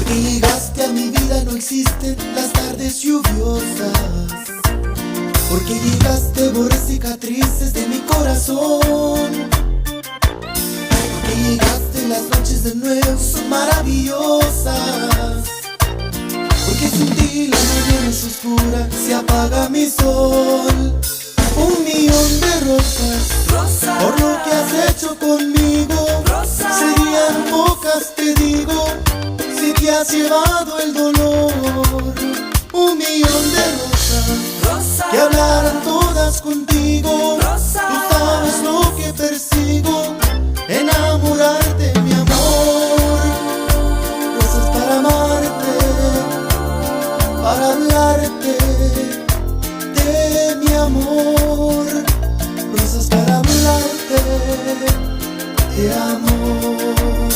Porque llegaste a mi vida, no existen las tardes lluviosas. Porque llegaste, borré cicatrices de mi corazón. Porque llegaste, las noches de nuevo son maravillosas. Porque sin ti la mañana es oscura, se apaga mi sol. 1.000.000 de rosas, por lo que has hecho conmigo. Serían pocas, te digo, si te has llevado el dolor. 1.000.000 de rosas, que hablaran todas contigo.